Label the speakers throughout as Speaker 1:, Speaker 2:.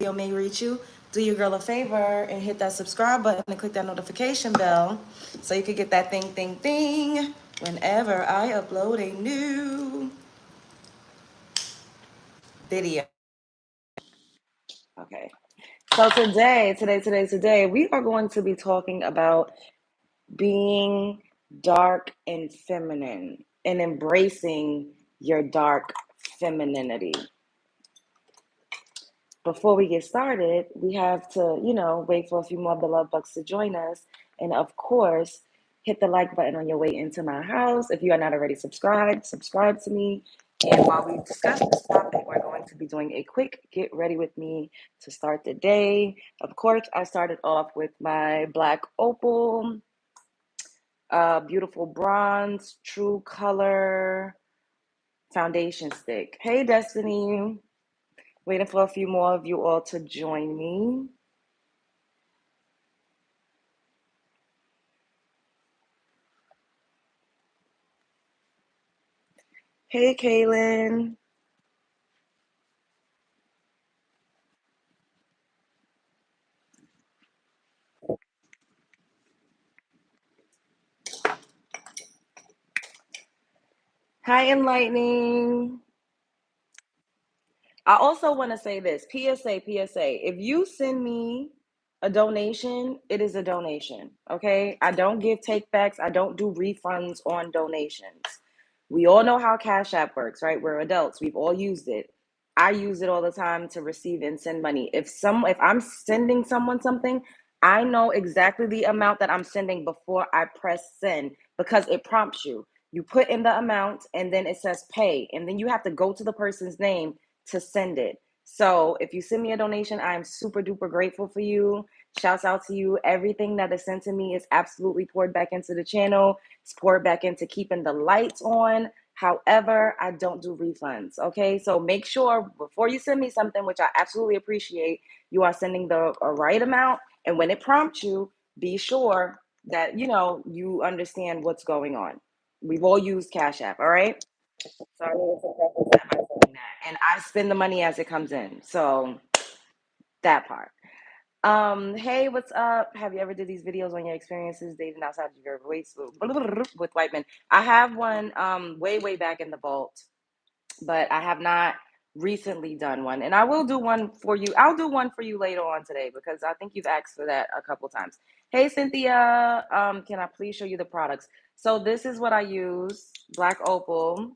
Speaker 1: video may reach you, do your girl a favor and hit that subscribe button and click that notification bell so you can get that thing whenever I upload a new video. Okay. So today, we are going to be talking about being dark and feminine and embracing your dark femininity. Before we get started, we have to, wait for a few more beloved bucks to join us. And of course, hit the like button on your way into my house. If you are not already subscribed, subscribe to me. And while we discuss this topic, we're going to be doing a quick get ready with me to start the day. Of course, I started off with my black opal, beautiful bronze, true color foundation stick. Hey, Destiny. Waiting for a few more of you all to join me. Hey, Kaylin. Hi, Enlightening. I also want to say this, PSA. If you send me a donation, it is a donation, okay? I don't give takebacks. I don't do refunds on donations. We all know how Cash App works, right? We're adults. We've all used it. I use it all the time to receive and send money. If I'm sending someone something, I know exactly the amount that I'm sending before I press send because it prompts you. You put in the amount and then it says pay, and then you have to go to the person's name to send it. So if you send me a donation, I am super duper grateful for you. Shouts out to you. Everything that is sent to me is absolutely poured back into the channel. It's poured back into keeping the lights on. However, I don't do refunds. Okay. So make sure before you send me something, which I absolutely appreciate, you are sending the right amount. And when it prompts you, be sure that you understand what's going on. We've all used Cash App, all right? So I needed to preface that by saying that. And I spend the money as it comes in. So that part. Hey, what's up? Have you ever did these videos on your experiences dating outside of your race with white men? I have one way back in the vault, but I have not recently done one. And I will do one for you. I'll do one for you later on today because I think you've asked for that a couple times. Hey, Cynthia, can I please show you the products? So this is what I use, Black Opal.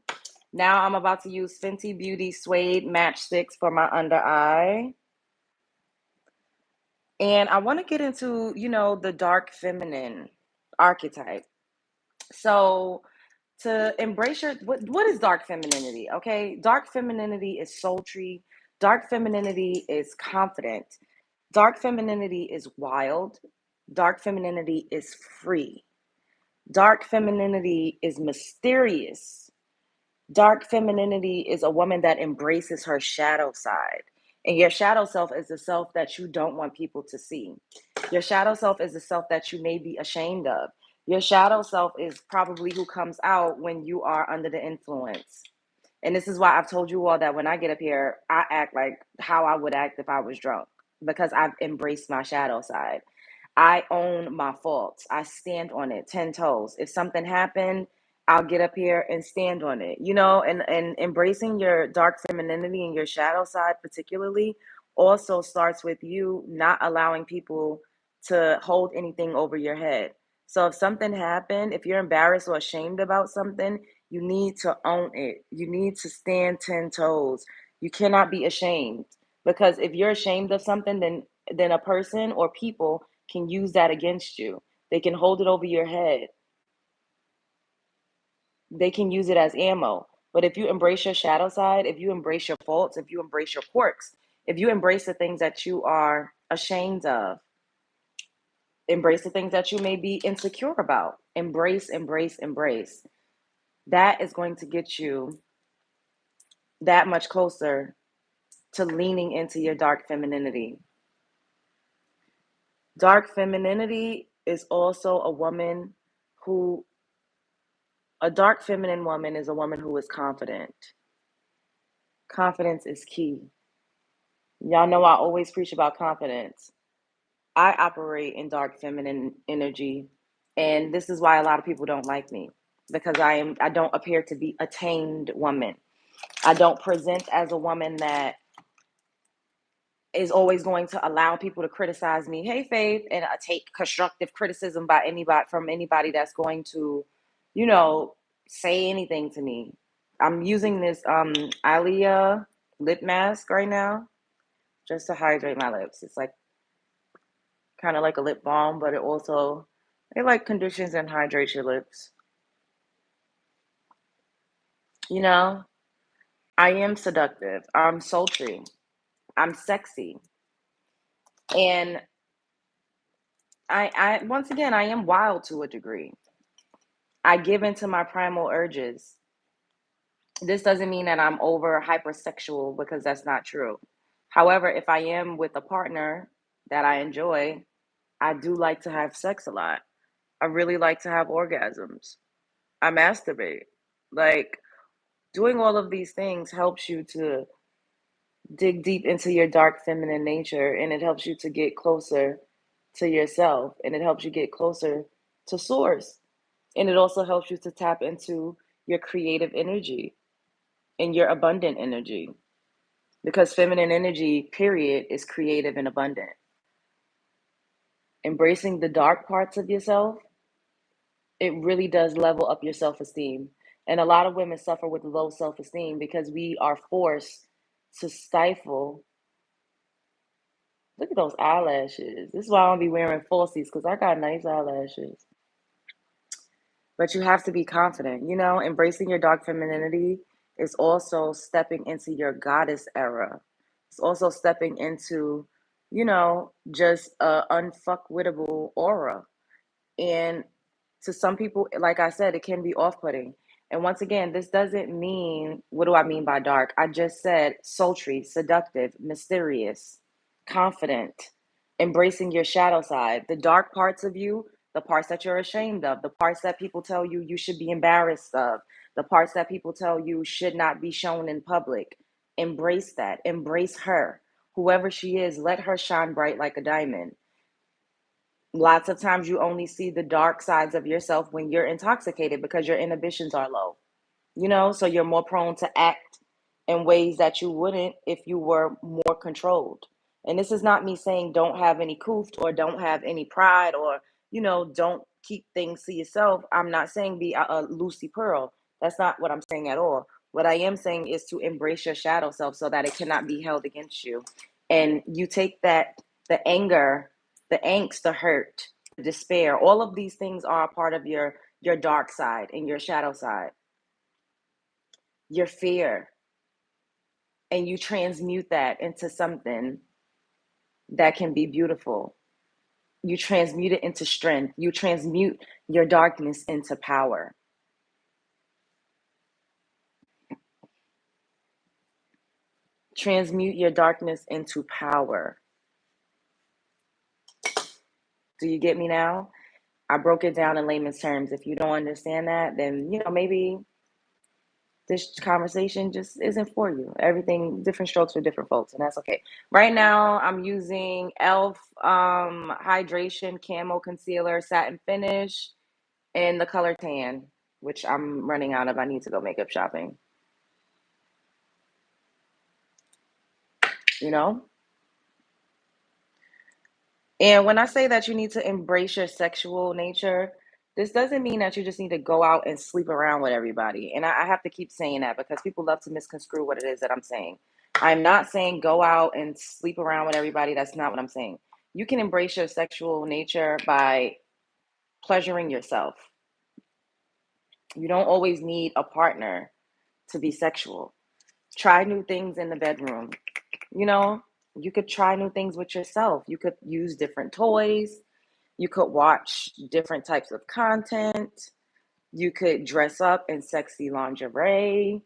Speaker 1: Now I'm about to use Fenty Beauty Suede Matchsticks for my under eye. And I want to get into, the dark feminine archetype. So to embrace what is dark femininity? Okay. Dark femininity is sultry. Dark femininity is confident. Dark femininity is wild. Dark femininity is free. Dark femininity is mysterious. Dark femininity is a woman that embraces her shadow side. And your shadow self is the self that you don't want people to see. Your shadow self is the self that you may be ashamed of. Your shadow self is probably who comes out when you are under the influence. And this is why I've told you all that when I get up here, I act like how I would act if I was drunk because I've embraced my shadow side. I own my faults. I stand on it 10 toes. If something happened, I'll get up here and stand on it, and embracing your dark femininity and your shadow side, particularly, also starts with you not allowing people to hold anything over your head. So if something happened, if you're embarrassed or ashamed about something, you need to own it. You need to stand 10 toes. You cannot be ashamed because if you're ashamed of something, then a person or people can use that against you. They can hold it over your head. They can use it as ammo. But if you embrace your shadow side, if you embrace your faults, if you embrace your quirks, if you embrace the things that you are ashamed of, embrace the things that you may be insecure about, embrace. That is going to get you that much closer to leaning into your dark femininity. Dark femininity is also who a dark feminine woman is a woman who is confident. Confidence is key. Y'all know I always preach about confidence. I operate in dark feminine energy, and this is why a lot of people don't like me, because I don't appear to be a tamed woman. I don't present as a woman that is always going to allow people to criticize me. Hey, Faith, and I take constructive criticism by anybody from anybody that's going to, you know, say anything to me. I'm using this Alia lip mask right now just to hydrate my lips. It's like kind of like a lip balm, but it like conditions and hydrates your lips. You know, I am seductive. I'm sultry. I'm sexy. And I once again, I am wild to a degree. I give into my primal urges. This doesn't mean that I'm over hypersexual because that's not true. However, if I am with a partner that I enjoy, I do like to have sex a lot. I really like to have orgasms. I masturbate. Like, doing all of these things helps you to dig deep into your dark feminine nature, and it helps you to get closer to yourself, and it helps you get closer to source, and it also helps you to tap into your creative energy and your abundant energy, because feminine energy period is creative and abundant. Embracing the dark parts of yourself, it really does level up your self-esteem. And a lot of women suffer with low self-esteem because we are forced to stifle. Look at those eyelashes. This is why I don't be wearing falsies, because I got nice eyelashes. But you have to be confident. Embracing your dark femininity is also stepping into your goddess era. It's also stepping into, just a unfuckwittable aura. And to some people, like I said, it can be off putting. And once again, this doesn't mean, what do I mean by dark? I just said sultry, seductive, mysterious, confident, embracing your shadow side, the dark parts of you, the parts that you're ashamed of, the parts that people tell you you should be embarrassed of, the parts that people tell you should not be shown in public. Embrace that. Embrace her. Whoever she is, let her shine bright like a diamond. Lots of times you only see the dark sides of yourself when you're intoxicated because your inhibitions are low, so you're more prone to act in ways that you wouldn't if you were more controlled. And this is not me saying don't have any cooft or don't have any pride or, don't keep things to yourself. I'm not saying be a Lucy Pearl. That's not what I'm saying at all. What I am saying is to embrace your shadow self so that it cannot be held against you. And you take that, the anger, the angst, the hurt, the despair, all of these things are a part of your dark side and your shadow side, your fear, and you transmute that into something that can be beautiful. You transmute it into strength. You transmute your darkness into power. Transmute your darkness into power. Do you get me now? I broke it down in layman's terms. If you don't understand that, then, maybe this conversation just isn't for you. Everything, different strokes for different folks, and that's okay. Right now, I'm using e.l.f. Hydration Camo Concealer Satin Finish in the color tan, which I'm running out of. I need to go makeup shopping, you know? And when I say that you need to embrace your sexual nature, this doesn't mean that you just need to go out and sleep around with everybody. And I have to keep saying that because people love to misconstrue what it is that I'm saying. I'm not saying go out and sleep around with everybody. That's not what I'm saying. You can embrace your sexual nature by pleasuring yourself. You don't always need a partner to be sexual. Try new things in the bedroom. You know, you could try new things with yourself. You could use different toys. You could watch different types of content. You could dress up in sexy lingerie,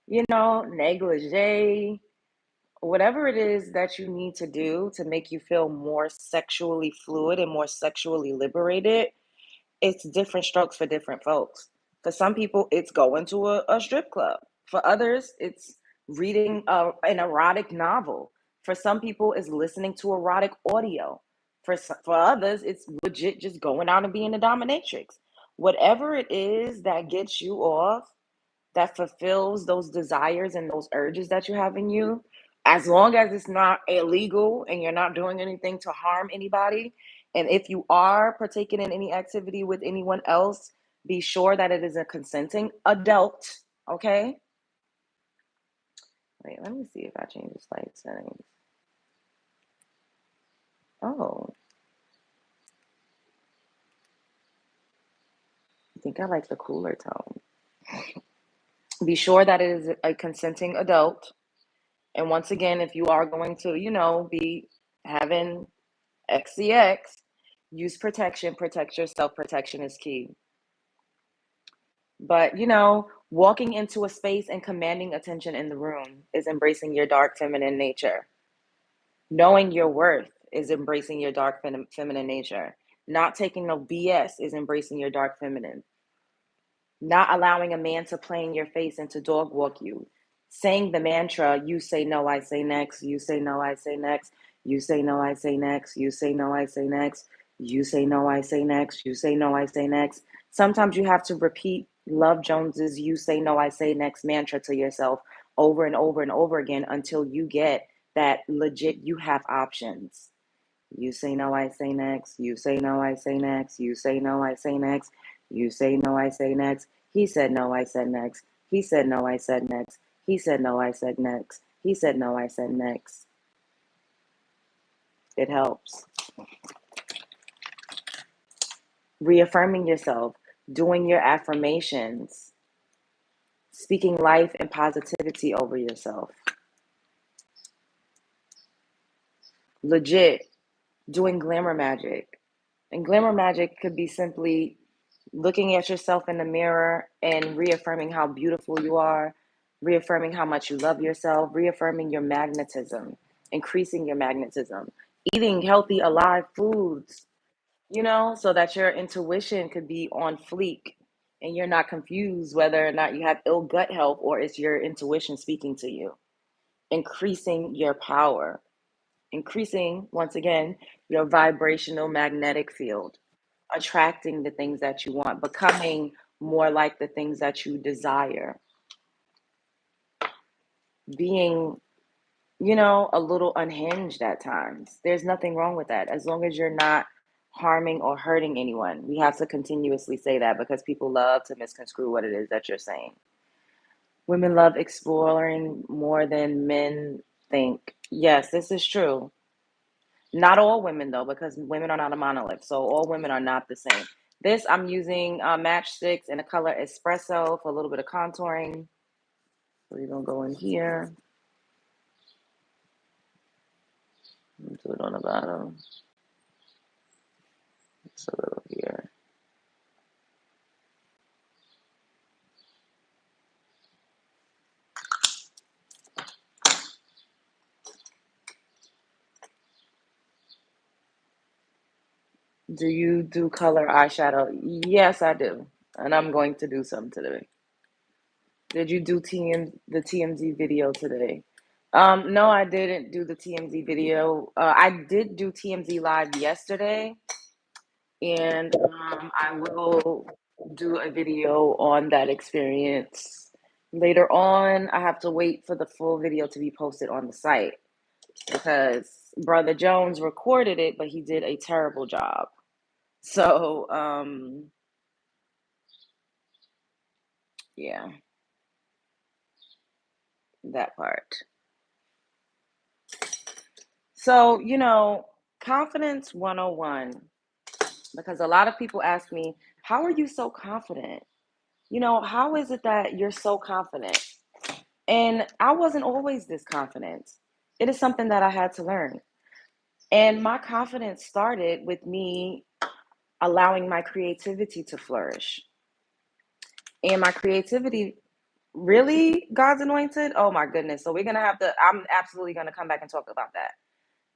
Speaker 1: negligee, whatever it is that you need to do to make you feel more sexually fluid and more sexually liberated. It's different strokes for different folks. For some people, it's going to a strip club. For others, it's reading an erotic novel. For some people, it's listening to erotic audio. For others, it's legit just going out and being a dominatrix. Whatever it is that gets you off, that fulfills those desires and those urges that you have in you, as long as it's not illegal and you're not doing anything to harm anybody. And if you are partaking in any activity with anyone else, be sure that it is a consenting adult. Okay. Wait, let me see if I change the slide settings. Oh, I think I like the cooler tone. Be sure that it is a consenting adult. And once again, if you are going to, be having XCX, use protection, protect yourself. Protection is key. But, walking into a space and commanding attention in the room is embracing your dark feminine nature. Knowing your worth is embracing your dark feminine nature. Not taking no BS is embracing your dark feminine. Not allowing a man to play in your face and to dog walk you. Saying the mantra, you say no, I say next, you say no, I say next, you say no, I say next, you say no, I say next, you say no, I say next, you say no, I say next. Sometimes you have to repeat Love Jones's you say no, I say next mantra to yourself over and over and over again until you get that legit you have options. You say no, I say next. You say no, I say next. You say no, I say next. You say no, I say next. He said no, I said next. He said no, I said next. He said no, I said next. He said no, I said next. It helps. Reaffirming yourself, doing your affirmations, speaking life and positivity over yourself. Legit, doing glamour magic. And glamour magic could be simply looking at yourself in the mirror and reaffirming how beautiful you are, reaffirming how much you love yourself, reaffirming your magnetism, increasing your magnetism, eating healthy, alive foods, so that your intuition could be on fleek and you're not confused whether or not you have ill gut health or it's your intuition speaking to you. Increasing your power, increasing, once again, your vibrational magnetic field, attracting the things that you want, becoming more like the things that you desire, being, a little unhinged at times. There's nothing wrong with that as long as you're not harming or hurting anyone. We have to continuously say that because people love to misconstrue what it is that you're saying. Women love exploring more than men think. Yes, this is true. Not all women though, because women are not a monolith. So all women are not the same. This I'm using matchsticks in the color espresso for a little bit of contouring. So we're gonna go in here. Do it on the bottom. Just a little here. Do you do color eyeshadow? Yes, I do. And I'm going to do some today. Did you do the TMZ video today? No, I didn't do the TMZ video. I did do TMZ live yesterday, and I will do a video on that experience later on. I have to wait for the full video to be posted on the site because Brother Jones recorded it, but he did a terrible job. So, yeah, that part. So, confidence 101, because a lot of people ask me, how are you so confident? How is it that you're so confident? And I wasn't always this confident. It is something that I had to learn. And my confidence started with me allowing my creativity to flourish. And my creativity, really, God's anointed? Oh my goodness. So I'm absolutely going to come back and talk about that.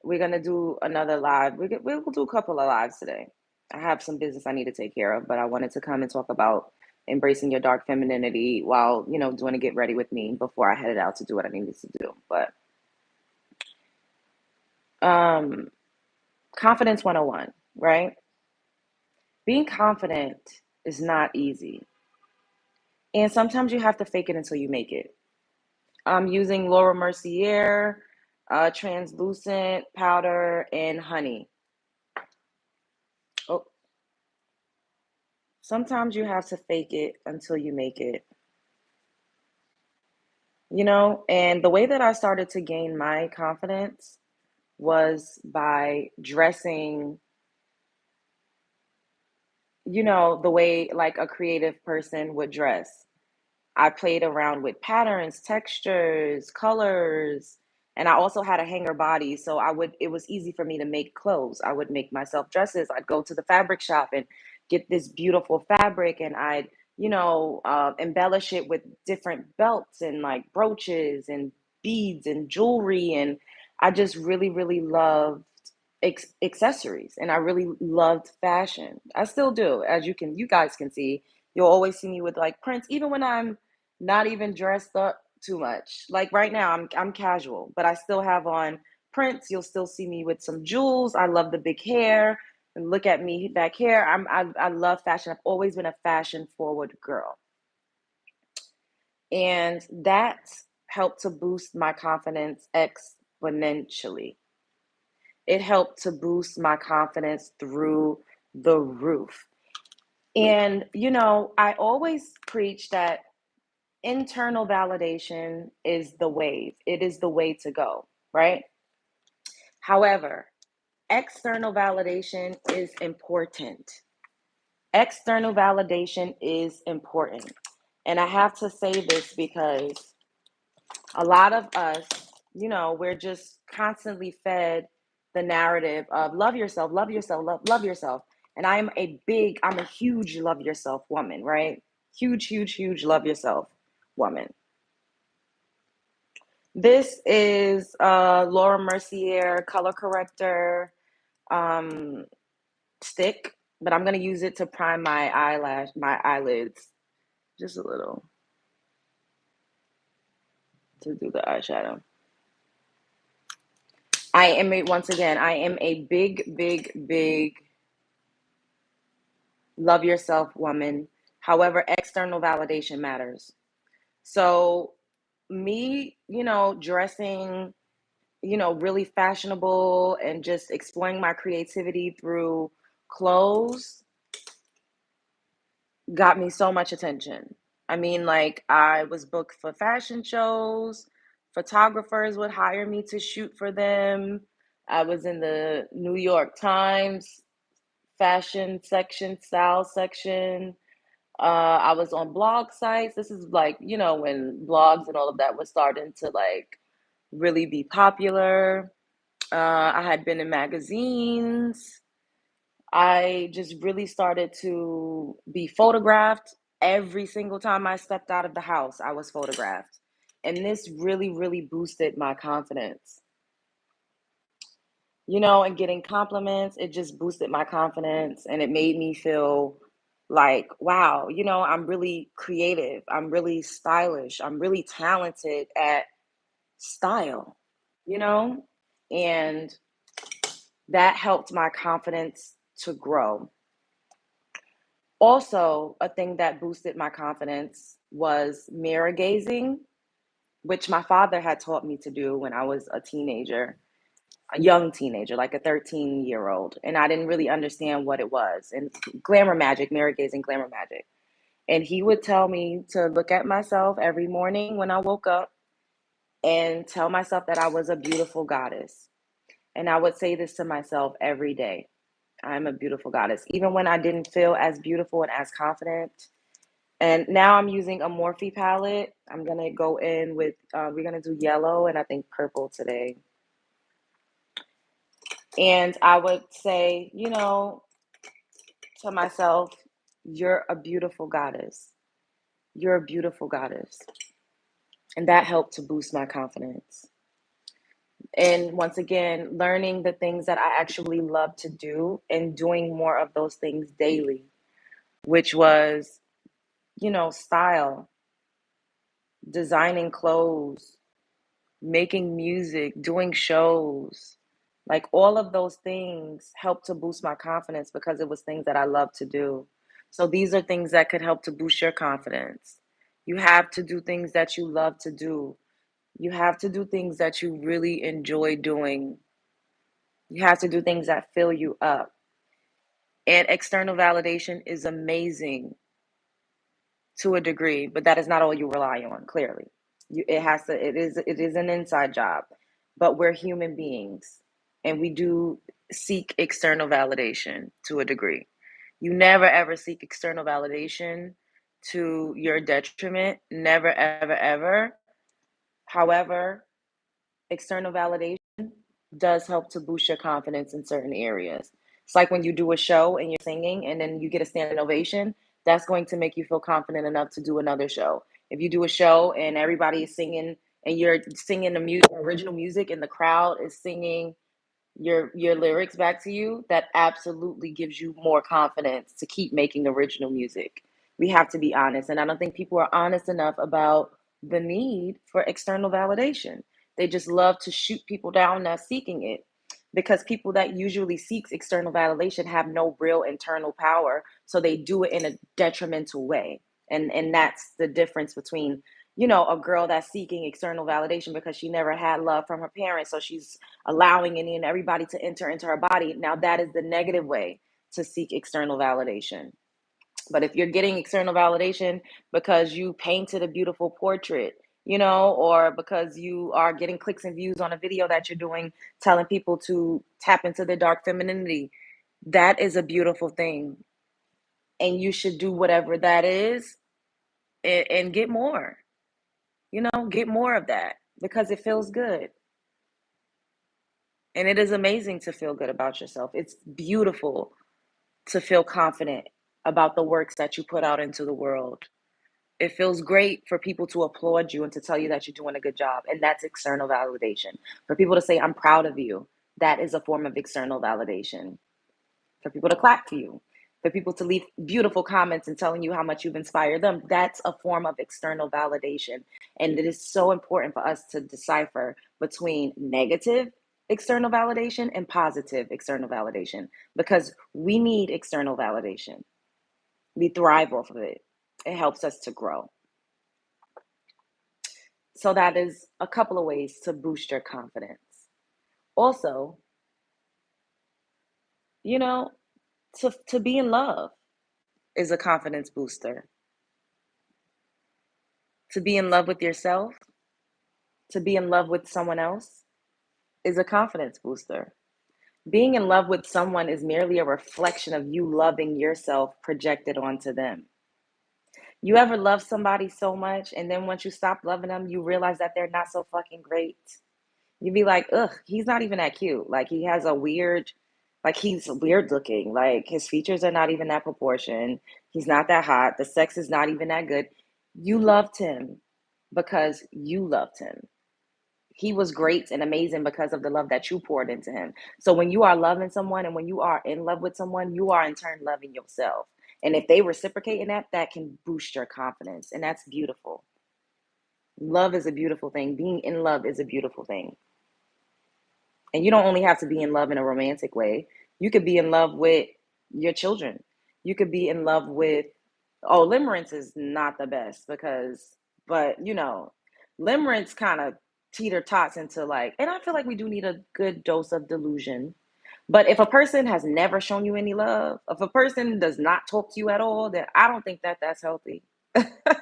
Speaker 1: We're going to do another live. We'll do a couple of lives today. I have some business I need to take care of, but I wanted to come and talk about embracing your dark femininity while, doing a get ready with me before I headed out to do what I needed to do. But Um, Confidence 101, right? Being confident is not easy. And sometimes you have to fake it until you make it. I'm using Laura Mercier, translucent powder, and honey. Oh, sometimes you have to fake it until you make it. And the way that I started to gain my confidence was by dressing, the way like a creative person would dress. I played around with patterns, textures, colors, and I also had a hanger body, so it was easy for me to make clothes. I would make myself dresses. I'd go to the fabric shop and get this beautiful fabric, and I'd, embellish it with different belts and like brooches and beads and jewelry, and I just really, really loved accessories, and I really loved fashion. I still do, as you guys can see. You'll always see me with like prints, even when I'm not even dressed up too much. Like right now, I'm casual, but I still have on prints. You'll still see me with some jewels. I love the big hair. And look at me back here. I love fashion. I've always been a fashion forward girl, and that helped to boost my confidence exponentially. It helped to boost my confidence through the roof. And I always preach that internal validation is the wave. It is the way to go, right? However, external validation is important. External validation is important. And I have to say this because a lot of us, we're just constantly fed the narrative of love yourself, love yourself, love yourself. And I'm a huge love yourself woman, right? Huge, huge, huge love yourself woman. This is Laura Mercier color corrector um, stick, but I'm gonna use it to prime my eyelids, just a little to do the eyeshadow. I am a big, big, big love yourself woman. However, external validation matters. So, me, dressing, really fashionable and just exploring my creativity through clothes got me so much attention. I mean, like, I was booked for fashion shows, photographers would hire me to shoot for them. I was in the New York Times fashion section, style section. I was on blog sites. This is like, when blogs and all of that was starting to like really be popular. I had been in magazines. I just really started to be photographed. Every single time I stepped out of the house, I was photographed. And this really, really boosted my confidence. And getting compliments, it just boosted my confidence and it made me feel like, wow, I'm really creative. I'm really stylish. I'm really talented at style, you know? And that helped my confidence to grow. Also, a thing that boosted my confidence was mirror gazing, which my father had taught me to do when I was a young teenager, like a 13-year-old. And I didn't really understand what it was. And glamour magic, mirror gazing, glamour magic. And he would tell me to look at myself every morning when I woke up and tell myself that I was a beautiful goddess. And I would say this to myself every day. I'm a beautiful goddess, even when I didn't feel as beautiful and as confident. And now I'm using a Morphe palette. I'm gonna go in with, we're gonna do yellow and I think purple today. And I would say, to myself, you're a beautiful goddess. You're a beautiful goddess. And that helped to boost my confidence. And once again, learning the things that I actually love to do and doing more of those things daily, which was, style, designing clothes, making music, doing shows. Like all of those things help to boost my confidence because it was things that I love to do. So these are things that could help to boost your confidence. You have to do things that you love to do. You have to do things that you really enjoy doing. You have to do things that fill you up. And external validation is amazing to a degree, but that is not all you rely on, clearly. It is an inside job, but we're human beings and we do seek external validation to a degree. You never ever seek external validation to your detriment. Never, ever, ever. However, external validation does help to boost your confidence in certain areas. It's like when you do a show and you're singing and then you get a standing ovation, that's going to make you feel confident enough to do another show. If you do a show and everybody is singing and you're singing the music, original music, and the crowd is singing your lyrics back to you, that absolutely gives you more confidence to keep making original music. We have to be honest, and I don't think people are honest enough about the need for external validation. They just love to shoot people down not seeking it, because people that usually seeks external validation have no real internal power, so they do it in a detrimental way. And that's the difference between, a girl that's seeking external validation because she never had love from her parents, so she's allowing any and everybody to enter into her body. Now, that is the negative way to seek external validation. But if you're getting external validation because you painted a beautiful portrait, or because you are getting clicks and views on a video that you're doing, telling people to tap into their dark femininity, that is a beautiful thing. And you should do whatever that is, and get more, get more of that because it feels good. And it is amazing to feel good about yourself. It's beautiful to feel confident about the works that you put out into the world. It feels great for people to applaud you and to tell you that you're doing a good job. And that's external validation. For people to say, I'm proud of you, that is a form of external validation. For people to clap for you, for people to leave beautiful comments and telling you how much you've inspired them, that's a form of external validation. And it is so important for us to decipher between negative external validation and positive external validation, because we need external validation. We thrive off of it. It helps us to grow. So that is a couple of ways to boost your confidence. Also, you know, to be in love is a confidence booster. To be in love with yourself, to be in love with someone else is a confidence booster. Being in love with someone is merely a reflection of you loving yourself projected onto them. You ever love somebody so much, and then once you stop loving them, you realize that they're not so fucking great? You'd be like, ugh, he's not even that cute. Like, he has a weird, like, he's weird looking. Like, his features are not even that proportion. He's not that hot. The sex is not even that good. You loved him because you loved him. He was great and amazing because of the love that you poured into him. So when you are loving someone and when you are in love with someone, you are in turn loving yourself. And if they reciprocate in that, that can boost your confidence. And that's beautiful. Love is a beautiful thing. Being in love is a beautiful thing. And you don't only have to be in love in a romantic way. You could be in love with your children. You could be in love with, oh, limerence is not the best but limerence kind of teeter tots into like, and I feel like we do need a good dose of delusion. But if a person has never shown you any love, if a person does not talk to you at all, then I don't think that that's healthy. But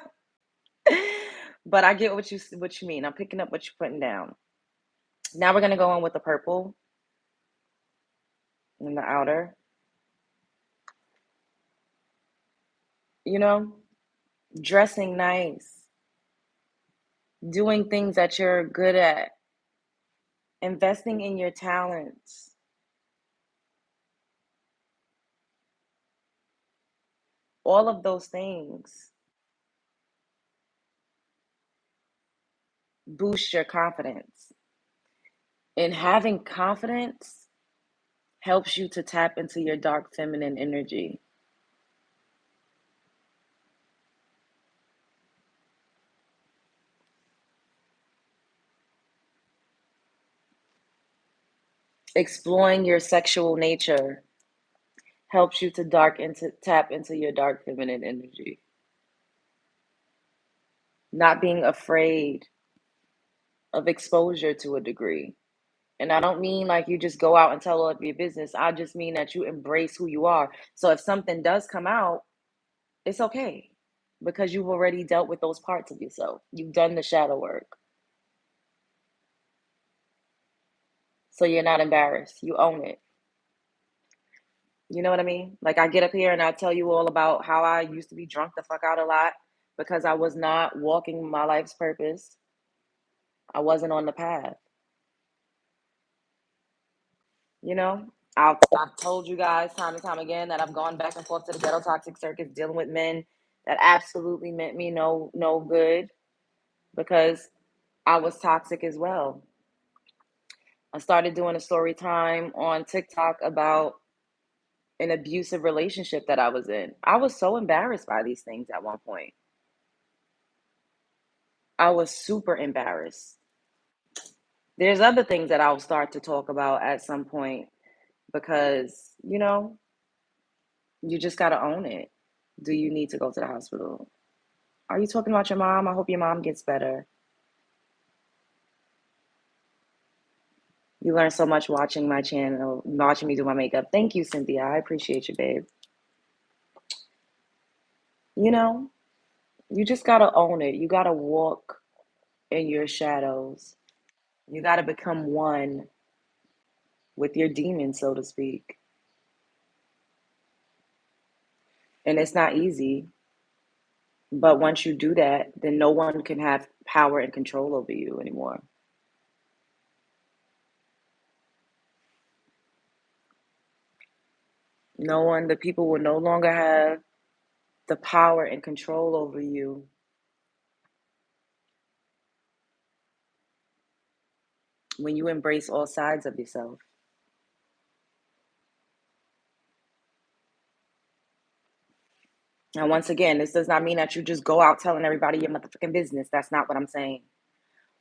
Speaker 1: I get what you mean. I'm picking up what you're putting down. Now we're gonna go on with the purple and the outer. You know, dressing nice, doing things that you're good at, investing in your talents. All of those things boost your confidence. And having confidence helps you to tap into your dark feminine energy. Exploring your sexual nature helps you to tap into your dark feminine energy. Not being afraid of exposure to a degree. And I don't mean like you just go out and tell all of your business. I just mean that you embrace who you are. So if something does come out, it's okay because you've already dealt with those parts of yourself. You've done the shadow work. So you're not embarrassed. You own it. You know what I mean? Like I get up here and I tell you all about how I used to be drunk the fuck out a lot because I was not walking my life's purpose. I wasn't on the path. You know, I've told you guys time and time again that I've gone back and forth to the ghetto toxic circus dealing with men that absolutely meant me no good because I was toxic as well. I started doing a story time on TikTok about an abusive relationship that I was in. I was so embarrassed by these things at one point. I was super embarrassed. There's other things that I'll start to talk about at some point because, you just got to own it. Do you need to go to the hospital? Are you talking about your mom? I hope your mom gets better. You learn so much watching my channel, watching me do my makeup. Thank you, Cynthia. I appreciate you, babe. You know, you just got to own it. You got to walk in your shadows. You got to become one with your demons, so to speak. And it's not easy. But once you do that, then no one can have power and control over you anymore. No one, the people will no longer have the power and control over you when you embrace all sides of yourself. And once again, this does not mean that you just go out telling everybody your motherfucking business. That's not what I'm saying.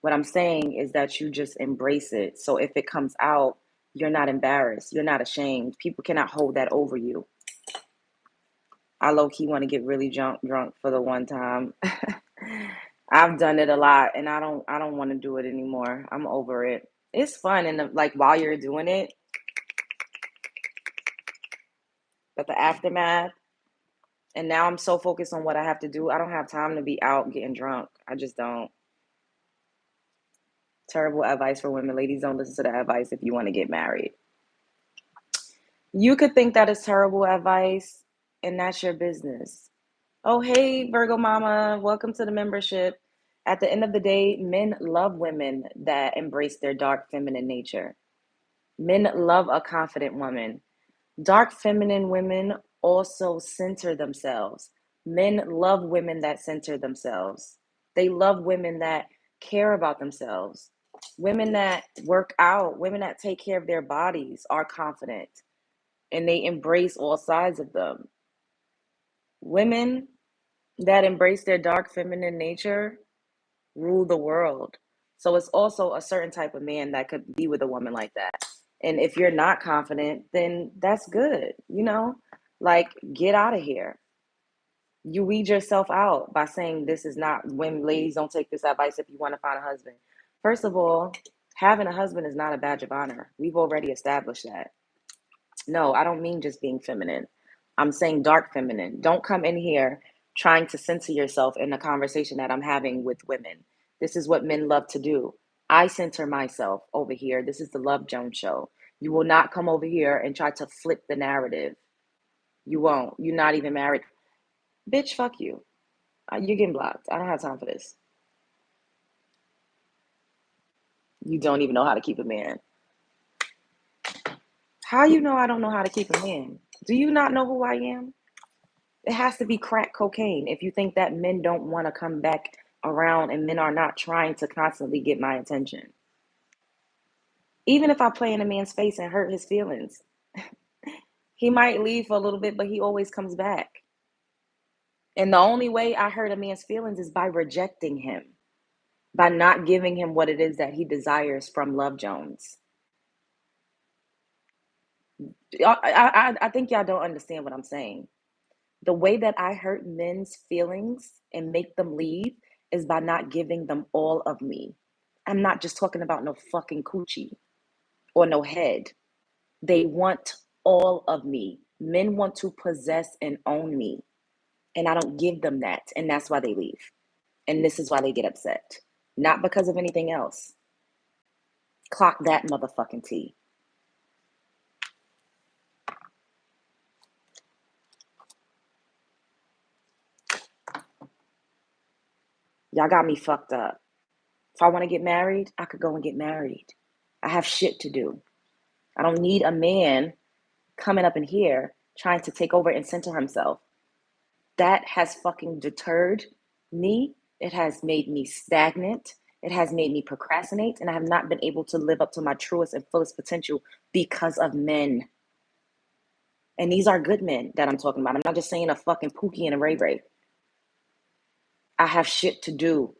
Speaker 1: What I'm saying is that you just embrace it. So if it comes out, you're not embarrassed. You're not ashamed. People cannot hold that over you. I low key want to get really drunk for the one time. I've done it a lot and I don't want to do it anymore. I'm over it. It's fun and like while you're doing it, but the aftermath, and now I'm so focused on what I have to do. I don't have time to be out getting drunk. I just don't. Terrible advice for women. Ladies, don't listen to the advice if you want to get married. You could think that is terrible advice, and that's your business. Oh, hey, Virgo Mama, welcome to the membership. At the end of the day, men love women that embrace their dark feminine nature. Men love a confident woman. Dark feminine women also center themselves. Men love women that center themselves. They love women that care about themselves. Women that work out, women that take care of their bodies are confident and they embrace all sides of them. Women that embrace their dark feminine nature rule the world. So it's also a certain type of man that could be with a woman like that. And if you're not confident, then that's good, Like get out of here. You weed yourself out by saying this is not when ladies don't take this advice if you want to find a husband. First of all, having a husband is not a badge of honor. We've already established that. No, I don't mean just being feminine. I'm saying dark feminine. Don't come in here trying to censor yourself in the conversation that I'm having with women. This is what men love to do. I center myself over here. This is the Love Jones show. You will not come over here and try to flip the narrative. You won't. You're not even married. Bitch, fuck you. You're getting blocked. I don't have time for this. You don't even know how to keep a man. How you know I don't know how to keep a man? Do you not know who I am? It has to be crack cocaine if you think that men don't want to come back around and men are not trying to constantly get my attention. Even if I play in a man's face and hurt his feelings, he might leave for a little bit, but he always comes back. And the only way I hurt a man's feelings is by rejecting him, by not giving him what it is that he desires from Love Jones. I think y'all don't understand what I'm saying. The way that I hurt men's feelings and make them leave is by not giving them all of me. I'm not just talking about no fucking coochie or no head. They want all of me. Men want to possess and own me, and I don't give them that, and that's why they leave. And this is why they get upset. Not because of anything else. Clock that motherfucking T. Y'all got me fucked up. If I want to get married, I could go and get married. I have shit to do. I don't need a man coming up in here trying to take over and center himself. That has fucking deterred me. It has made me stagnant. It has made me procrastinate, and I have not been able to live up to my truest and fullest potential because of men. And these are good men that I'm talking about. I'm not just saying a fucking Pookie and a Ray Ray. I have shit to do.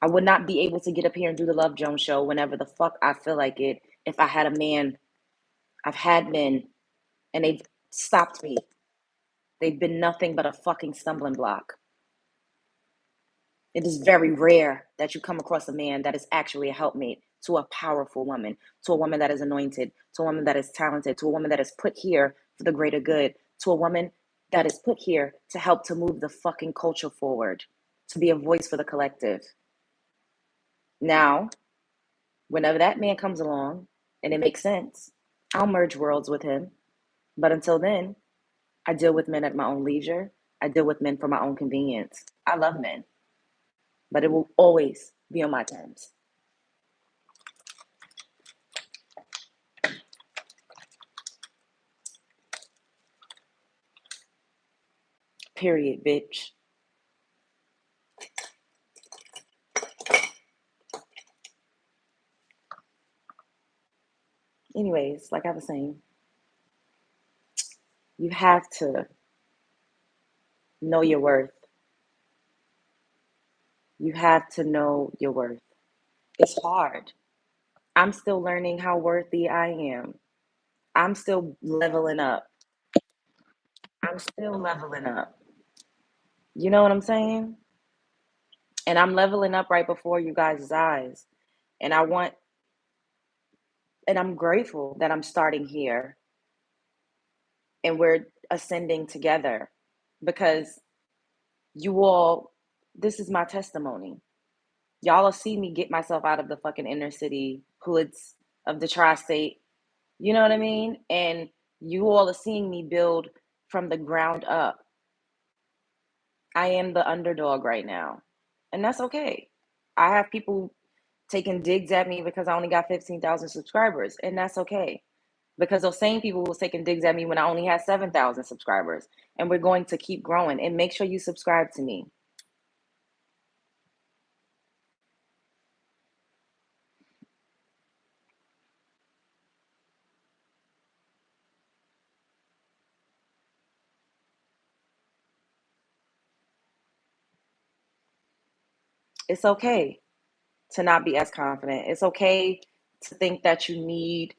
Speaker 1: I would not be able to get up here and do the Love Jones show whenever the fuck I feel like it if I had a man. I've had men, and they've stopped me. They've been nothing but a fucking stumbling block. It is very rare that you come across a man that is actually a helpmate to a powerful woman, to a woman that is anointed, to a woman that is talented, to a woman that is put here for the greater good, to a woman that is put here to help to move the fucking culture forward, to be a voice for the collective. Now, whenever that man comes along and it makes sense, I'll merge worlds with him. But until then, I deal with men at my own leisure. I deal with men for my own convenience. I love men, but it will always be on my terms. Period, bitch. Anyways, like I was saying, you have to know your worth. You have to know your worth. It's hard. I'm still learning how worthy I am. I'm still leveling up. I'm still leveling up. You know what I'm saying? And I'm leveling up right before you guys' eyes. And I want, and I'm grateful that I'm starting here and we're ascending together because you all, this is my testimony. Y'all will see me get myself out of the fucking inner city hoods of the tri-state. You know what I mean? And you all are seeing me build from the ground up. I am the underdog right now. And that's okay. I have people taking digs at me because I only got 15,000 subscribers. And that's okay. Because those same people was taking digs at me when I only had 7,000 subscribers. And we're going to keep growing. And make sure you subscribe to me. It's okay to not be as confident. It's okay to think that you need,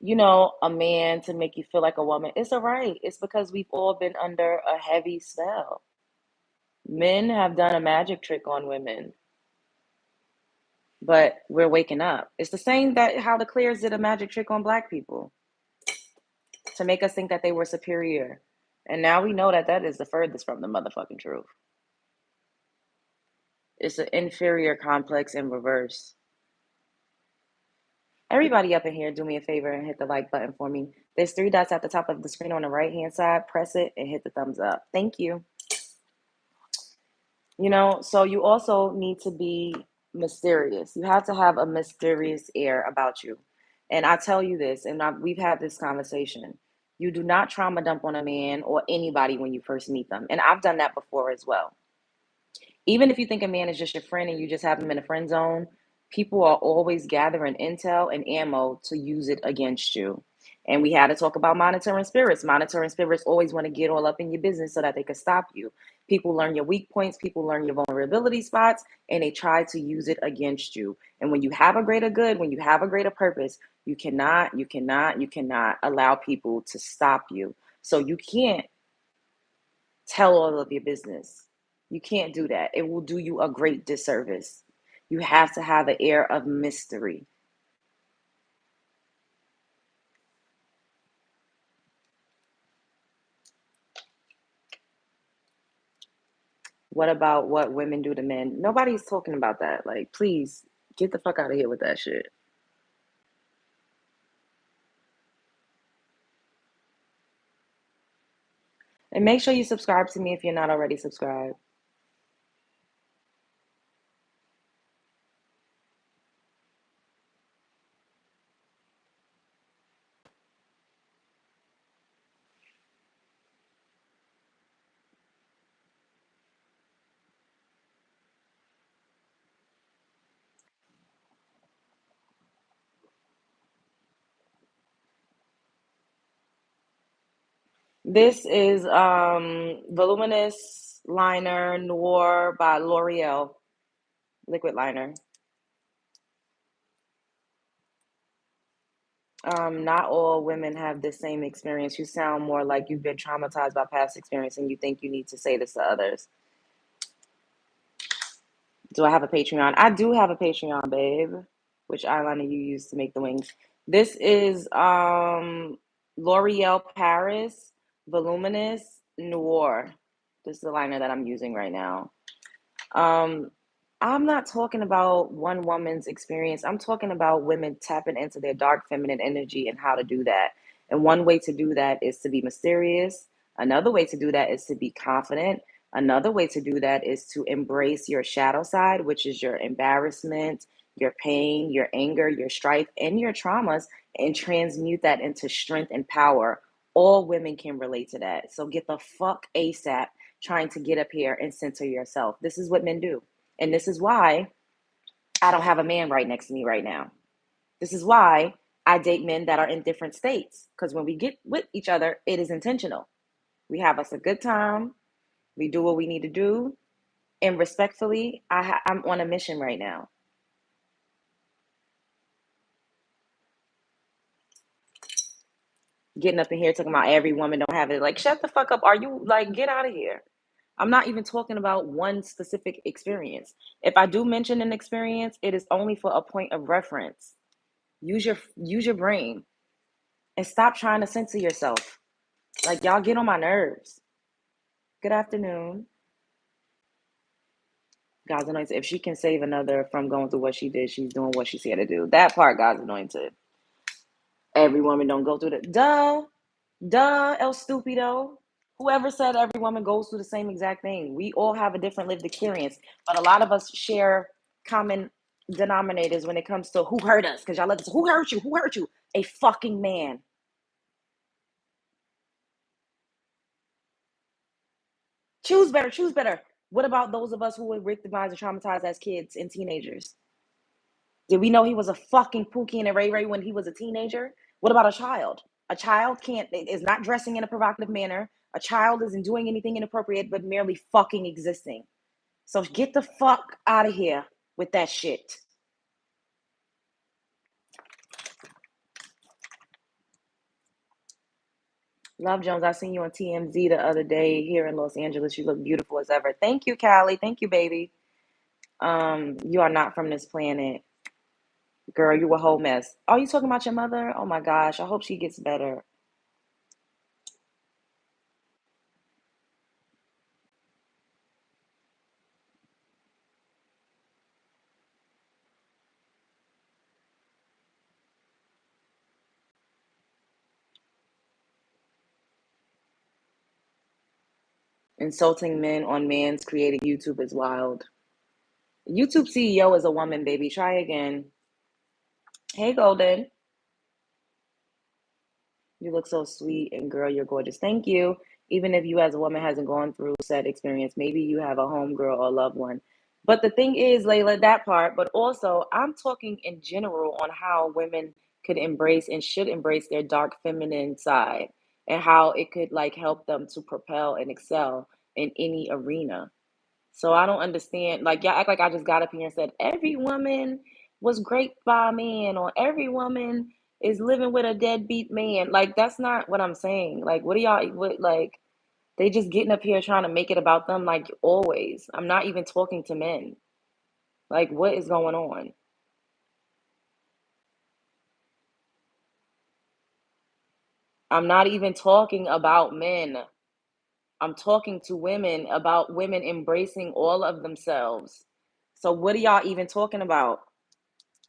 Speaker 1: a man to make you feel like a woman. It's all right. It's because we've all been under a heavy spell. Men have done a magic trick on women, but we're waking up. It's the same that how the clears did a magic trick on black people to make us think that they were superior. And now we know that that is the furthest from the motherfucking truth. It's an inferior complex in reverse. Everybody up in here, do me a favor and hit the like button for me. There's three dots at the top of the screen on the right hand side. Press it and hit the thumbs up. Thank you. So you also need to be mysterious. You have to have a mysterious air about you. And I tell you this, and we've had this conversation. You do not trauma dump on a man or anybody when you first meet them. And I've done that before as well. Even if you think a man is just your friend and you just have him in a friend zone, people are always gathering intel and ammo to use it against you. And we had to talk about monitoring spirits. Monitoring spirits always want to get all up in your business so that they can stop you. People learn your weak points, people learn your vulnerability spots, and they try to use it against you. And when you have a greater good, when you have a greater purpose, you cannot allow people to stop you. So you can't tell all of your business. You can't do that. It will do you a great disservice. You have to have an air of mystery. What about what women do to men? Nobody's talking about that. Like, please get the fuck out of here with that shit. And make sure you subscribe to me if you're not already subscribed. This is Voluminous Liner Noir by L'Oreal. Liquid liner. Not all women have the same experience. You sound more like you've been traumatized by past experience and you think you need to say this to others. Do I have a Patreon? I do have a Patreon, babe. Which eyeliner you use to make the wings? This is L'Oreal Paris Voluminous Noir. This is the liner that I'm using right now. Um, I'm not talking about one woman's experience. I'm talking about women tapping into their dark feminine energy and how to do that. And one way to do that is to be mysterious. Another way to do that is to be confident. Another way to do that is to embrace your shadow side, which is your embarrassment, your pain, your anger, your strife, and your traumas, and transmute that into strength and power. All women can relate to that. So get the fuck ASAP trying to get up here and center yourself. This is what men do. And this is why I don't have a man right next to me right now. This is why I date men that are in different states. Because when we get with each other, it is intentional. We have us a good time. We do what we need to do. And respectfully, I'm on a mission right now. Getting up in here talking about every woman don't have it. Like, shut the fuck up. Are you like, get out of here? I'm not even talking about one specific experience. If I do mention an experience, it is only for a point of reference. Use your brain and stop trying to censor yourself. Like, y'all get on my nerves. Good afternoon. God's anointed. If she can save another from going through what she did, she's doing what she's here to do. That part, God's anointed. Every woman don't go through the duh, El Stupido. Whoever said every woman goes through the same exact thing. We all have a different lived experience, but a lot of us share common denominators when it comes to who hurt us. Because y'all let us, who hurt you? Who hurt you? A fucking man. Choose better, choose better. What about those of us who were victimized and traumatized as kids and teenagers? Did we know he was a fucking Pookie and a Ray Ray when he was a teenager? What about a child? A child is not dressing in a provocative manner. A child isn't doing anything inappropriate, but merely fucking existing. So get the fuck out of here with that shit. Love Jones, I seen you on TMZ the other day here in Los Angeles. You look beautiful as ever. Thank you, Callie. Thank you, baby. You are not from this planet. Girl, you a whole mess. Are you talking about your mother? Oh my gosh, I hope she gets better. Insulting men on man's creating YouTube is wild. YouTube CEO is a woman, baby. Try again. Hey, Golden. You look so sweet, and girl, you're gorgeous. Thank you. Even if you as a woman hasn't gone through said experience, maybe you have a homegirl or a loved one. But the thing is, Layla, that part, but also I'm talking in general on how women could embrace and should embrace their dark feminine side, and how it could like help them to propel and excel in any arena. So I don't understand. Like y'all act like I just got up here and said every woman was raped by a man, or every woman is living with a deadbeat man. Like that's not what I'm saying. Like what are y'all? What like they just getting up here trying to make it about them? Like always. I'm not even talking to men. Like what is going on? I'm not even talking about men. I'm talking to women about women embracing all of themselves. So what are y'all even talking about?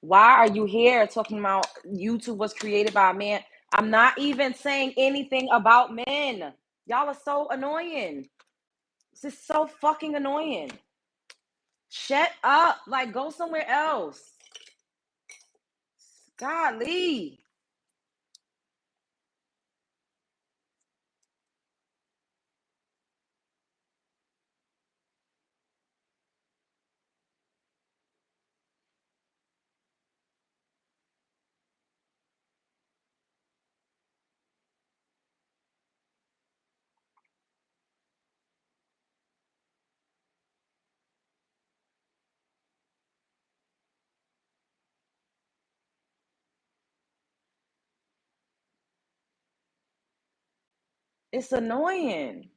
Speaker 1: Why are you here talking about YouTube was created by a man? I'm not even saying anything about men. Y'all are so annoying. This is so fucking annoying. Shut up. Like, go somewhere else. Golly. It's annoying.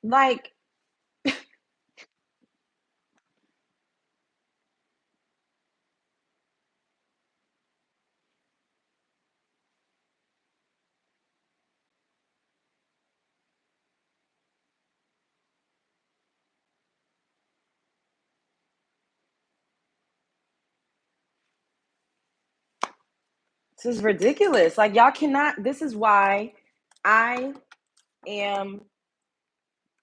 Speaker 1: Like, this is ridiculous. Like, y'all cannot. This is why I am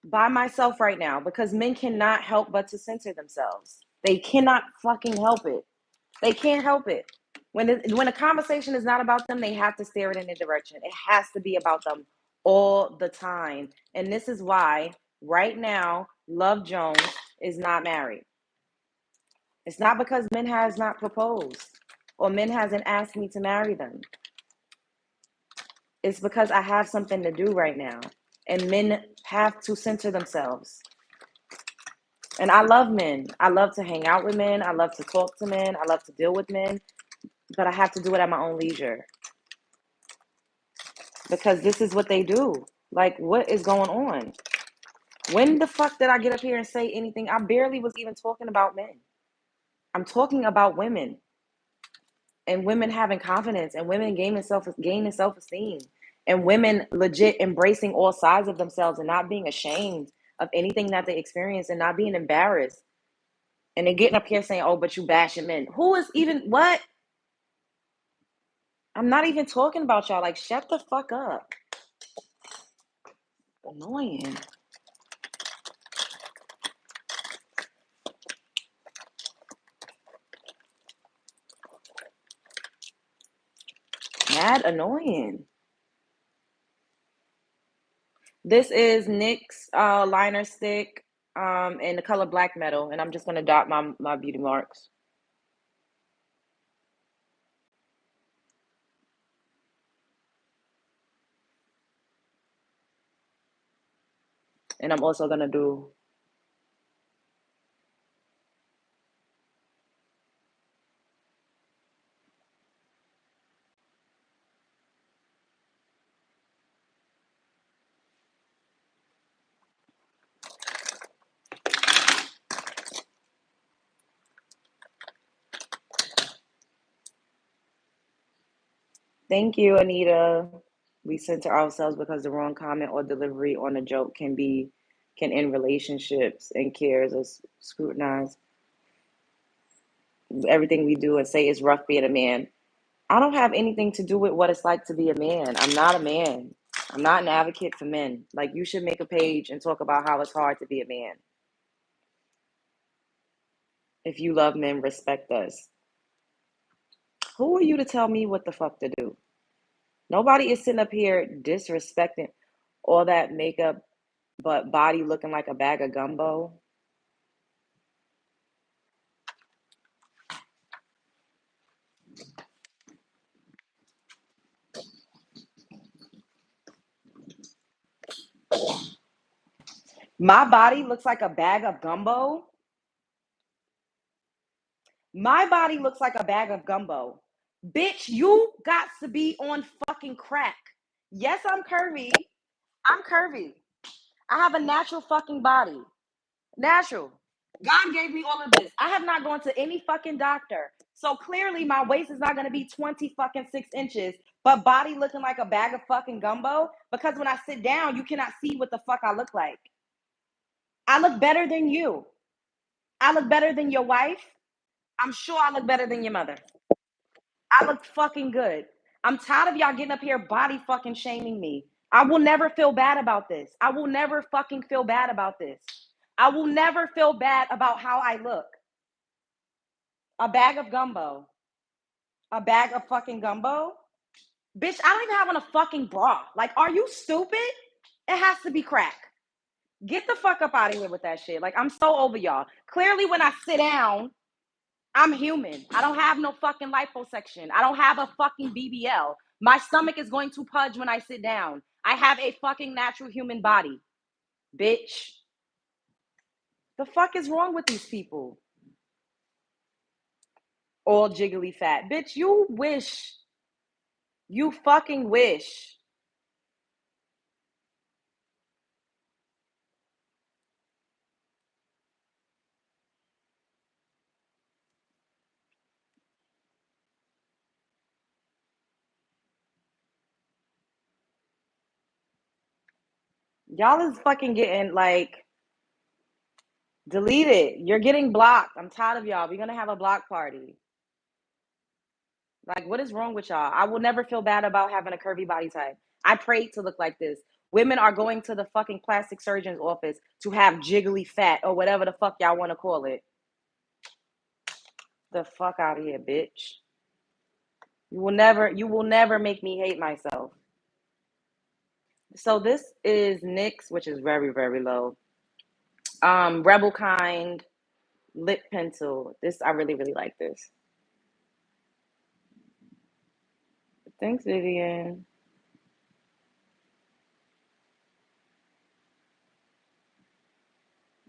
Speaker 1: by myself right now, because men cannot help but to censor themselves. They cannot fucking help it. They can't help it. When a conversation is not about them, they have to steer it in a direction. It has to be about them all the time. And this is why right now Love Jones is not married. It's not because men has not proposed or men hasn't asked me to marry them. It's because I have something to do right now. And men have to censor themselves. And I love men. I love to hang out with men. I love to talk to men. I love to deal with men. But I have to do it at my own leisure, because this is what they do. Like, what is going on? When the fuck did I get up here and say anything? I barely was even talking about men. I'm talking about women, and women having confidence, and women gaining self-esteem, and women legit embracing all sides of themselves and not being ashamed of anything that they experience and not being embarrassed. And they're getting up here saying, "Oh, but you bashing men." Who is even what? I'm not even talking about y'all. Like, shut the fuck up. Annoying. Mad annoying. This is NYX liner stick in the color black metal, and I'm just gonna dot my beauty marks. And I'm also gonna do. Thank you, Anita. We center ourselves because the wrong comment or delivery on a joke can end relationships, and cares us scrutinize everything we do and say is rough being a man. I don't have anything to do with what it's like to be a man. I'm not a man. I'm not an advocate for men. Like, you should make a page and talk about how it's hard to be a man. If you love men, respect us. Who are you to tell me what the fuck to do? Nobody is sitting up here disrespecting. All that makeup, but body looking like a bag of gumbo. My body looks like a bag of gumbo. My body looks like a bag of gumbo. Bitch, you got to be on fucking crack. Yes, I'm curvy. I'm curvy. I have a natural fucking body. Natural. God gave me all of this. I have not gone to any fucking doctor. So clearly my waist is not gonna be 20 fucking 6 inches, but body looking like a bag of fucking gumbo. Because when I sit down, you cannot see what the fuck I look like. I look better than you. I look better than your wife. I'm sure I look better than your mother. I look fucking good. I'm tired of y'all getting up here body fucking shaming me. I will never feel bad about this. I will never fucking feel bad about this. I will never feel bad about how I look. A bag of gumbo. A bag of fucking gumbo? Bitch, I don't even have on a fucking bra. Like, are you stupid? It has to be crack. Get the fuck up out of here with that shit. Like, I'm so over y'all. Clearly, when I sit down, I'm human. I don't have no fucking liposuction. I don't have a fucking BBL. My stomach is going to pudge when I sit down. I have a fucking natural human body. Bitch. The fuck is wrong with these people? All jiggly fat. Bitch, you wish. You fucking wish. Y'all is fucking getting like delete it. You're getting blocked. I'm tired of y'all. We're gonna have a block party. Like, what is wrong with y'all? I will never feel bad about having a curvy body type. I prayed to look like this. Women are going to the fucking plastic surgeon's office to have jiggly fat or whatever the fuck y'all want to call it. The fuck out of here, bitch. You will never make me hate myself. So this is NYX, which is very, very low. Rebel Kind lip pencil. This I really, really like this. Thanks, Vivian.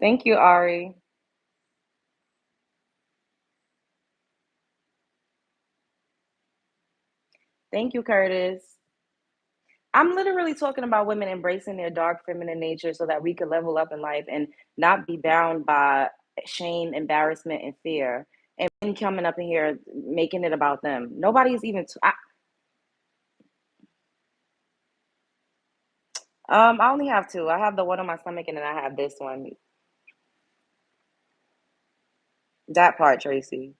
Speaker 1: Thank you, Ari. Thank you, Curtis. I'm literally talking about women embracing their dark feminine nature so that we could level up in life and not be bound by shame, embarrassment, and fear. And men coming up in here making it about them. Nobody's even. I only have two. I have the one on my stomach, and then I have this one. That part, Tracy.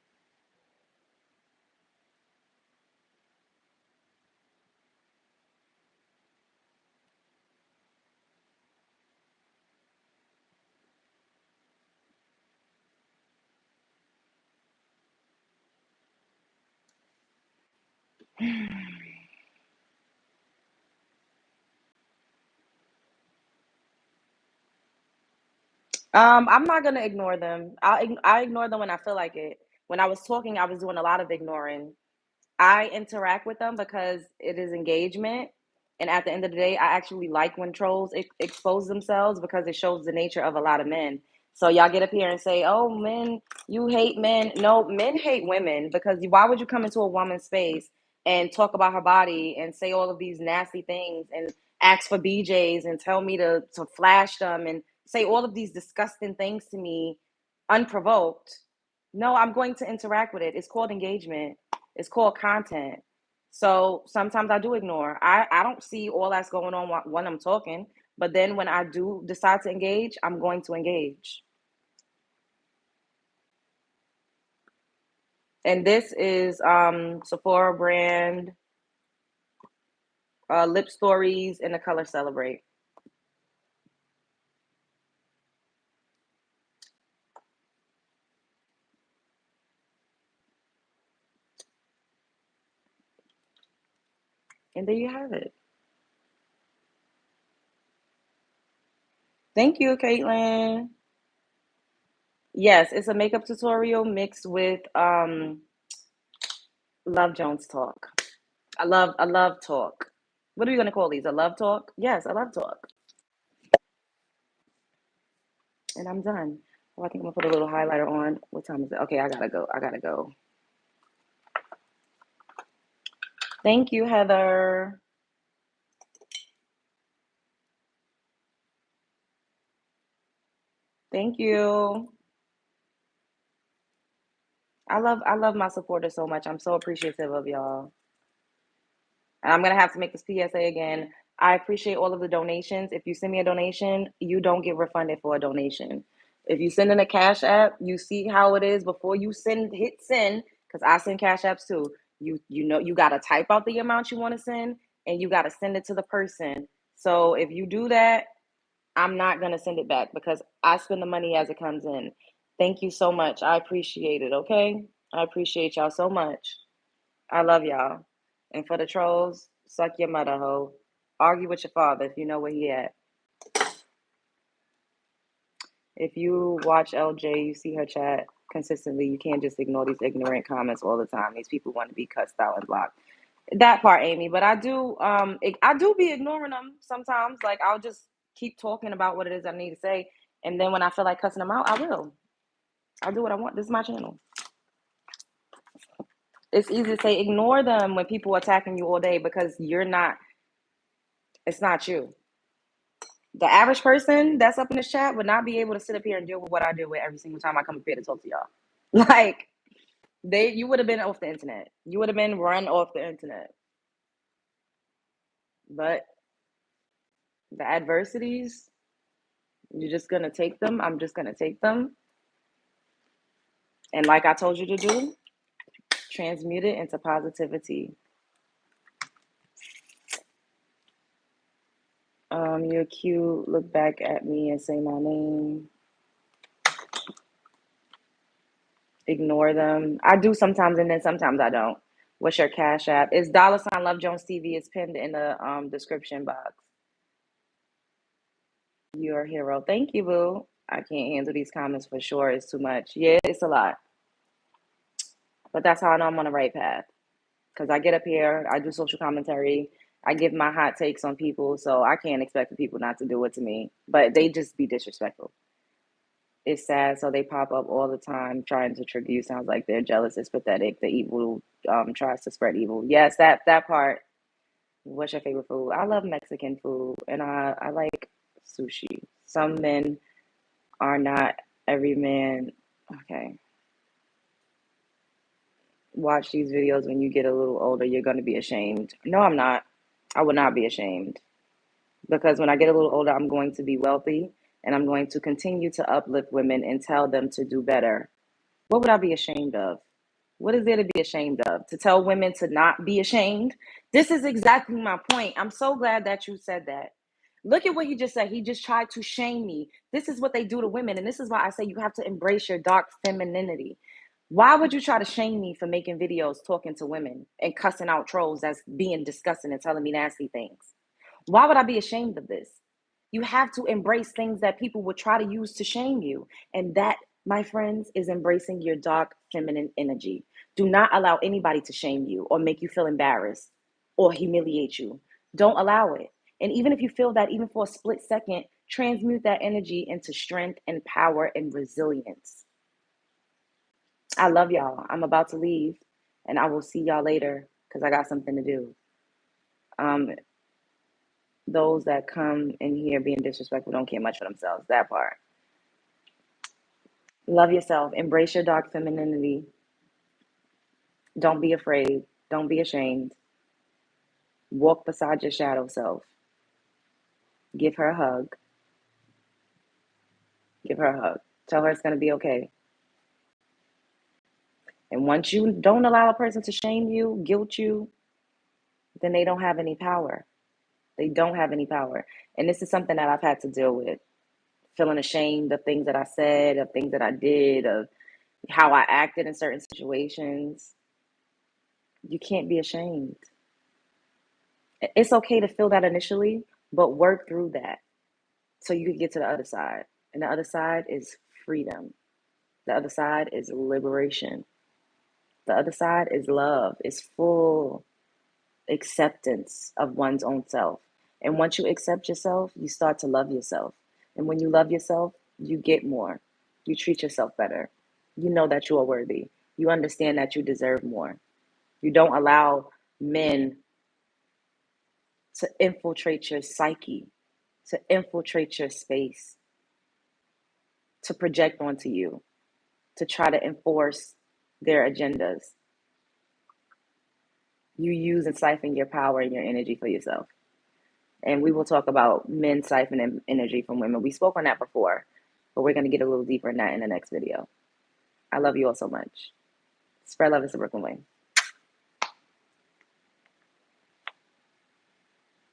Speaker 1: I'm not gonna ignore them. I ignore them when I feel like it. When I was talking, I was doing a lot of ignoring. I interact with them because it is engagement. And at the end of the day, I actually like when trolls expose themselves because it shows the nature of a lot of men. So y'all get up here and say, "Oh, men, you hate men." No, men hate women because why would you come into a woman's space and talk about her body and say all of these nasty things and ask for BJ's and tell me to flash them and say all of these disgusting things to me unprovoked? No, I'm going to interact with it. It's called engagement. It's called content. So sometimes I do ignore. I don't see all that's going on when I'm talking, but then when I do decide to engage, I'm going to engage. And this is Sephora brand lip stories in the color celebrate. And there you have it. Thank you, Caitlin. Yes, it's a makeup tutorial mixed with Love Jones talk. I love talk. What are we gonna call these? A love talk? Yes, a love talk. And I'm done. Oh, I think I'm gonna put a little highlighter on. What time is it? Okay, I gotta go. I gotta go. Thank you, Heather. Thank you. I love my supporters so much. I'm so appreciative of y'all. And I'm gonna have to make this PSA again. I appreciate all of the donations. If you send me a donation, you don't get refunded for a donation. If you send in a Cash App, you see how it is before you hit send, because I send Cash Apps too. You know you gotta type out the amount you want to send and you gotta send it to the person. So if you do that, I'm not gonna send it back because I spend the money as it comes in. Thank you so much. I appreciate it, okay? I appreciate y'all so much. I love y'all. And for the trolls, suck your mother hoe. Argue with your father if you know where he at. If you watch LJ, you see her chat consistently. You can't just ignore these ignorant comments all the time. These people want to be cussed out and blocked. That part, Amy. But I do be ignoring them sometimes. Like I'll just keep talking about what it is I need to say, and then when I feel like cussing them out, I will. I'll do what I want. This is my channel. It's easy to say ignore them when people are attacking you all day because you're not. It's not you. The average person that's up in this chat would not be able to sit up here and deal with what I deal with every single time I come up here to talk to y'all. Like you would have been off the internet. You would have been run off the internet. But the adversities, you're just gonna take them. I'm just gonna take them. And like I told you to do, transmute it into positivity. You're cute. Look back at me and say my name. Ignore them. I do sometimes, and then sometimes I don't. What's your Cash App? It's $ Love Jones TV. It's pinned in the description box. You're a hero. Thank you, boo. I can't handle these comments for sure. It's too much. Yeah, it's a lot. But that's how I know I'm on the right path. Because I get up here, I do social commentary, I give my hot takes on people, so I can't expect the people not to do it to me. But they just be disrespectful. It's sad, so they pop up all the time trying to trigger you. Sounds like they're jealous. It's pathetic. The evil tries to spread evil. Yes, that part. What's your favorite food? I love Mexican food, and I like sushi. Some men are not every man. Okay, watch these videos when you get a little older. You're going to be ashamed. No, I'm not. I would not be ashamed because when I get a little older, I'm going to be wealthy and I'm going to continue to uplift women and tell them to do better. What would I be ashamed of? What is there to be ashamed of? To tell women to not be ashamed? This is exactly my point. I'm so glad that you said that. Look at what he just said. He just tried to shame me. This is what they do to women. And this is why I say you have to embrace your dark femininity. Why would you try to shame me for making videos talking to women and cussing out trolls that's being disgusting and telling me nasty things? Why would I be ashamed of this? You have to embrace things that people would try to use to shame you. And that, my friends, is embracing your dark feminine energy. Do not allow anybody to shame you or make you feel embarrassed or humiliate you. Don't allow it. And even if you feel that, even for a split second, transmute that energy into strength and power and resilience. I love y'all. I'm about to leave and I will see y'all later because I got something to do. Um, those that come in here being disrespectful don't care much for themselves. That part. Love yourself. Embrace your dark femininity. Don't be afraid. Don't be ashamed. Walk beside your shadow self. Give her a hug. Give her a hug. Tell her it's going to be okay. And once you don't allow a person to shame you, guilt you, then they don't have any power. They don't have any power. And this is something that I've had to deal with. Feeling ashamed of things that I said, of things that I did, of how I acted in certain situations. You can't be ashamed. It's okay to feel that initially, but work through that. so you can get to the other side. And the other side is freedom. The other side is liberation. The other side is love. It's full acceptance of one's own self. And once you accept yourself, you start to love yourself. And when you love yourself, you get more. You treat yourself better. You know that you are worthy. You understand that you deserve more. You don't allow men to infiltrate your psyche, to infiltrate your space, to project onto you, to try to enforce their agendas. You use and siphon your power and your energy for yourself. And we will talk about men siphoning energy from women. We spoke on that before, but we're going to get a little deeper in that in the next video. I love you all so much. Spread love is the Brooklyn way.